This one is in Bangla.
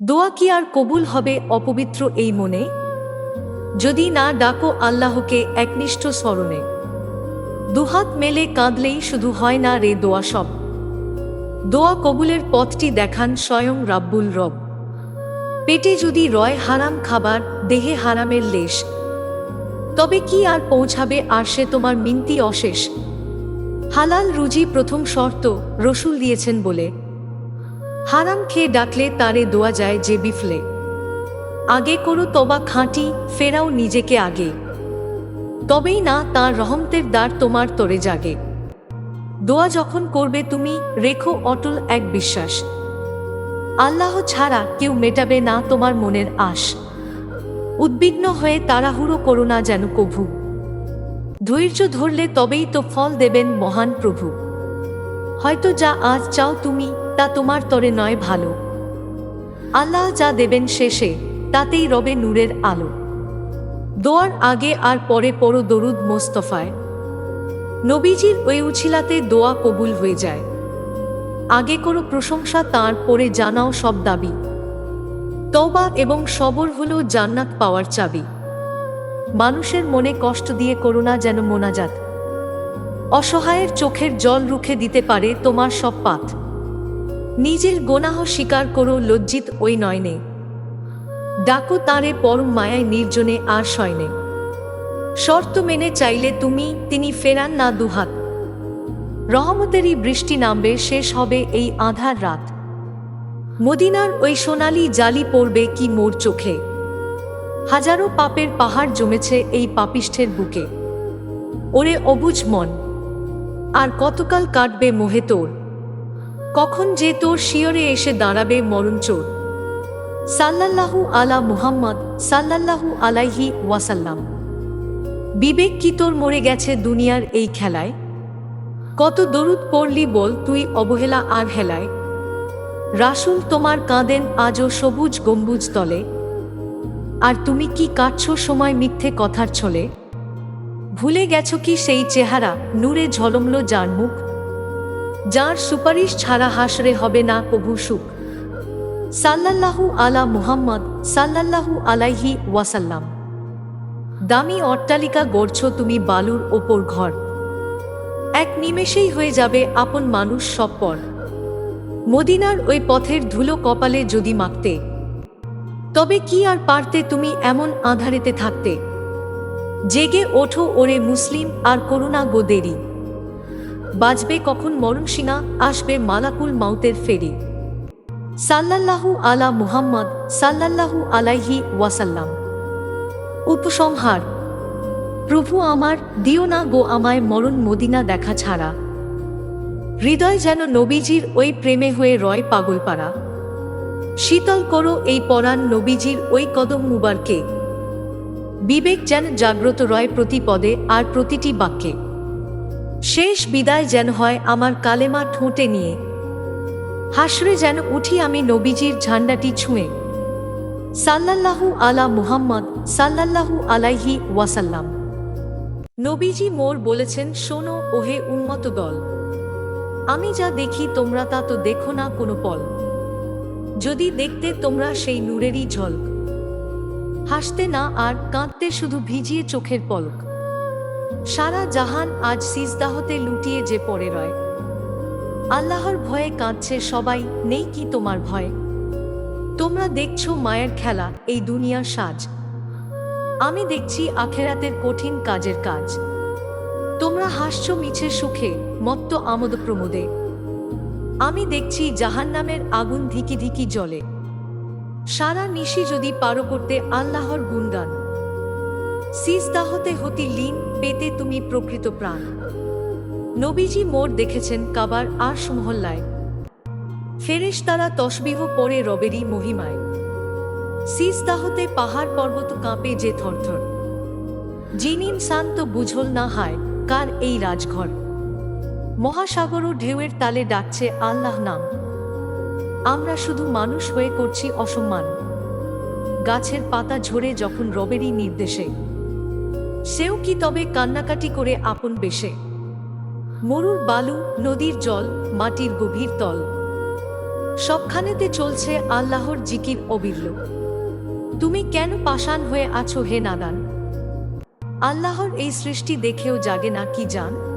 দোয়া কি আর কবুল হবে অপবিত্র এই মনে? যদি না ডাকো আল্লাহকে একনিষ্ঠ স্মরণে। দুহাত মেলে কাঁদলেই শুধু হয় না রে দোয়া সব। দোয়া কবুলের পথটি দেখান স্বয়ং রাব্বুল রব। পেটে যদি রয় হারাম খাবার, দেহে হারামের লেশ, তবে কি আর পৌঁছাবে আর সে তোমার মিনতি অশেষ। হালাল রুজি প্রথম শর্ত, রসুল দিয়েছেন বলে। হারাম খেয়ে ডাকলে তারে দোয়া যায় যে বিফলে। আগে করো তবা খাঁটি, ফেরাও নিজেকে আগে, তবেই না তাঁর রহমতের দ্বার তোমার তরে জাগে। দোয়া যখন করবে তুমি, রেখো অটল এক বিশ্বাস, আল্লাহ ছাড়া কেউ মেটাবে না তোমার মনের আশ। উদ্বিগ্ন হয়ে তাড়াহুড়ো করো না যেন কভু, ধৈর্য ধরলে তবেই তো ফল দেবেন মহান প্রভু। হয়তো যা আজ চাও তুমি, তা তোমার তরে নয় ভালো, আল্লাহ যা দেবেন শেষে, তাতেই রবে নূরের আলো। দোয়ার আগে আর পরে পড়ো দরুদ মোস্তফায়, নবীজির ওই উছিলাতে দোয়া কবুল হয়ে যায়। আগে করো প্রশংসা তাঁর, পরে জানাও সব দাবি। তওবা এবং সবর হলো জান্নাত পাওয়ার চাবি। মানুষের মনে কষ্ট দিয়ে করো না যেন মোনাজাত, অসহায়ের চোখের জল রুখে দিতে পারে তোমার সব পাত। নিজের গোনাহ স্বীকার করো লজ্জিত ওই নয়নে, ডাকো তাঁরে পরম মায়ায় নির্জনে আর শয়নে। শর্ত মেনে চাইলে তুমি, তিনি ফেরান না দুহাত। রহমতেরই বৃষ্টি নামবে, শেষ হবে এই আঁধার রাত। মদিনার ওই সোনালি জালি পড়বে কি মোর চোখে, হাজারো পাপের পাহাড় জমেছে এই পাপিষ্ঠের বুকে। ওরে অবুঝ মন, আর কতকাল কাটবে মোহে তোর, কখন যে তোর শিয়রে এসে দাঁড়াবে মরণ চোর। সাল্লাল্লাহু আলা মুহাম্মদ সাল্লাল্লাহু আলাইহি ওয়াসাল্লাম। বিবেক কি তোর মরে গেছে দুনিয়ার এই খেলায়? কত দরুদ পড়লি বল তুই অবহেলা আর হেলায়। রাসূল তোমার কাঁদেন আজও সবুজ গম্বুজ তলে, আর তুমি কি কাটছো সময় মিথ্যে কথার ছলে। ভুলে গেছো কি সেই চেহারা, নূরে ঝলমলো যার মুখ, যার সুপারিশ ছাড়া হাসরে হবে না কভু সুখ। সাল্লাল্লাহু আলা মুহাম্মদ সাল্লাল্লাহু আলাইহি ওয়াসাল্লাম। দামি অট্টালিকা গড়ছো তুমি বালুর ওপর ঘর, এক নিমেষেই হয়ে যাবে আপন মানুষ সব পর। মদিনার ওই পথের ধুলো কপালে যদি মাখতে, তবে কি আর পারতে তুমি এমন আঁধারেতে থাকতে। জেগে ওঠো ওরে মুসলিম, আর করুণা গো দেরি, বাজবে কখন মরণশিনা, আসবে মালাকুল মাউতের ফেরি। সাল্লাল্লাহু আলা মুহাম্মদ সাল্লাল্লাহু আলাইহি ওয়াসাল্লাম। উপসংহার: প্রভু আমার, দিও না গো আমায় মরণ মদিনা দেখা ছাড়া। হৃদয় যেন নবীজির ওই প্রেমে হয়ে রয় পাগলপাড়া। শীতল করো এই পরাণ নবীজির ওই কদম মুবারকে, বিবেক যেন জাগ্রত রয় প্রতি পদে আর প্রতিটি বাক্যে। শেষ বিদায় যেন হয় আমার কালেমা ঠোঁটে নিয়ে, হাসরে যেন উঠি আমি নবীজির ঝান্ডাটি ছুঁয়ে। সাল্লাল্লাহু আলা মুহাম্মদ সাল্লাল্লাহু আলাইহি ওয়াসাল্লাম। নবীজি মোর বলেছেন, শোনো ওহে উম্মত দল, আমি যা দেখি তোমরা তা তো দেখো না কোনো পল। যদি দেখতে তোমরা সেই নূরেরই ঝলক, হাসতে না আর কাঁদতে শুধু ভিজিয়ে চোখের পলক। সারা জাহান আজ সিজদাহতে লুটিয়ে যে পড়ে রয়, আল্লাহর ভয়ে কাঁদছে সবাই, নেই কি তোমার ভয়? তোমরা দেখছো মায়ের খেলা, এই দুনিয়ার সাজ, আমি দেখছি আখেরাতের কঠিন কাজের কাজ। তোমরা হাসছো মিছে সুখে, মত্ত আমোদ প্রমোদে, আমি দেখছি জাহান্নামের আগুন ধিকি ধিকি জ্বলে। সারা নিশি যদি পারো করতে আল্লাহর গুণগান, সিজদাহতে হতি লীন, পেতে তুমি প্রকৃত প্রাণ। নবীজি মোর দেখেছেন কাবার আরশ মহল্লায়, ফেরেশতারা তসবিহ পড়ে রবেরই মহিমায়। সিজদাহতে পাহাড় পর্বত কাঁপে যে থরথর, জিন ইনসান তো বুঝল না হায় কার এই রাজঘর। মহাসাগরও ঢেউয়ের তালে ডাকছে আল্লাহ নাম, আমরা শুধু মানুষ হয়ে করছি অসম্মান। গাছের পাতা ঝরে যখন রবেরই নির্দেশে, সেও কি তবে কান্নাকাটি করে আপন বেশে। মরুর বালু, নদীর জল, মাটির গভীর তল, সবখানেতে চলছে আল্লাহর জিকির অবিরল। তুমি কেন পাষাণ হয়ে আছো হে নাদান? আল্লাহর এই সৃষ্টি দেখেও জাগে না কি জান?